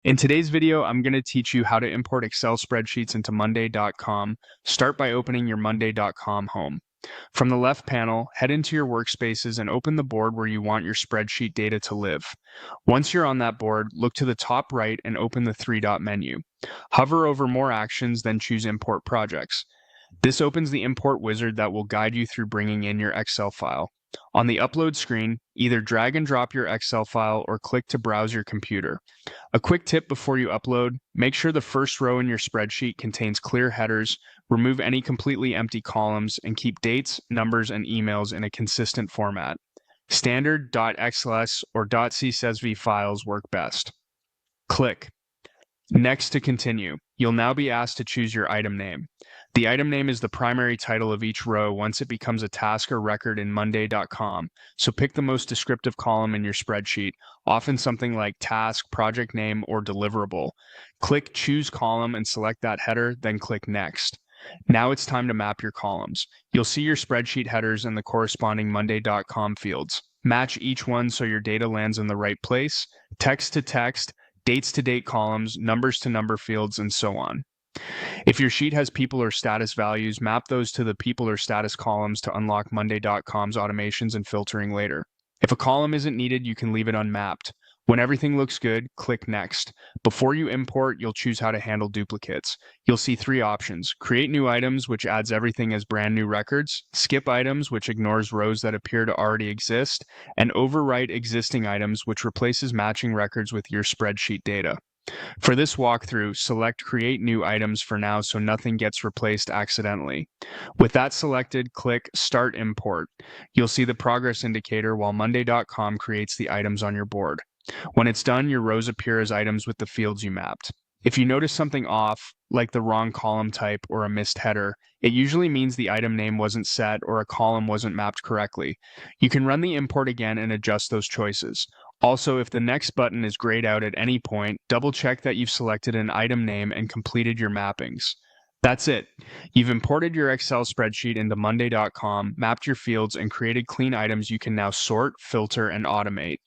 In today's video, I'm going to teach you how to import Excel spreadsheets into monday.com. Start by opening your monday.com home. From the left panel, head into your workspaces and open the board where you want your spreadsheet data to live. Once you're on that board, look to the top right and open the three-dot menu. Hover over More Actions, then choose Import Projects. This opens the import wizard that will guide you through bringing in your Excel file. On the upload screen, either drag and drop your Excel file or click to browse your computer. A quick tip before you upload, make sure the first row in your spreadsheet contains clear headers, remove any completely empty columns, and keep dates, numbers, and emails in a consistent format. Standard .xls or .csv files work best. Click. Next to continue, you'll now be asked to choose your item name. The item name is the primary title of each row once it becomes a task or record in monday.com, so pick the most descriptive column in your spreadsheet, often something like task, project name, or deliverable. Click Choose Column and select that header, then click Next. Now it's time to map your columns. You'll see your spreadsheet headers and the corresponding monday.com fields. Match each one so your data lands in the right place, text to text, dates to date columns, numbers to number fields, and so on. If your sheet has people or status values, map those to the people or status columns to unlock monday.com's automations and filtering later. If a column isn't needed, you can leave it unmapped. When everything looks good, click Next. Before you import, you'll choose how to handle duplicates. You'll see three options: Create New Items, which adds everything as brand new records; Skip Items, which ignores rows that appear to already exist; and Overwrite Existing Items, which replaces matching records with your spreadsheet data. For this walkthrough, select Create New Items for now so nothing gets replaced accidentally. With that selected, click Start Import. You'll see the progress indicator while monday.com creates the items on your board. When it's done, your rows appear as items with the fields you mapped. If you notice something off, like the wrong column type or a missed header, it usually means the item name wasn't set or a column wasn't mapped correctly. You can run the import again and adjust those choices. Also, if the next button is grayed out at any point, double check that you've selected an item name and completed your mappings. That's it. You've imported your Excel spreadsheet into monday.com, mapped your fields, and created clean items you can now sort, filter, and automate.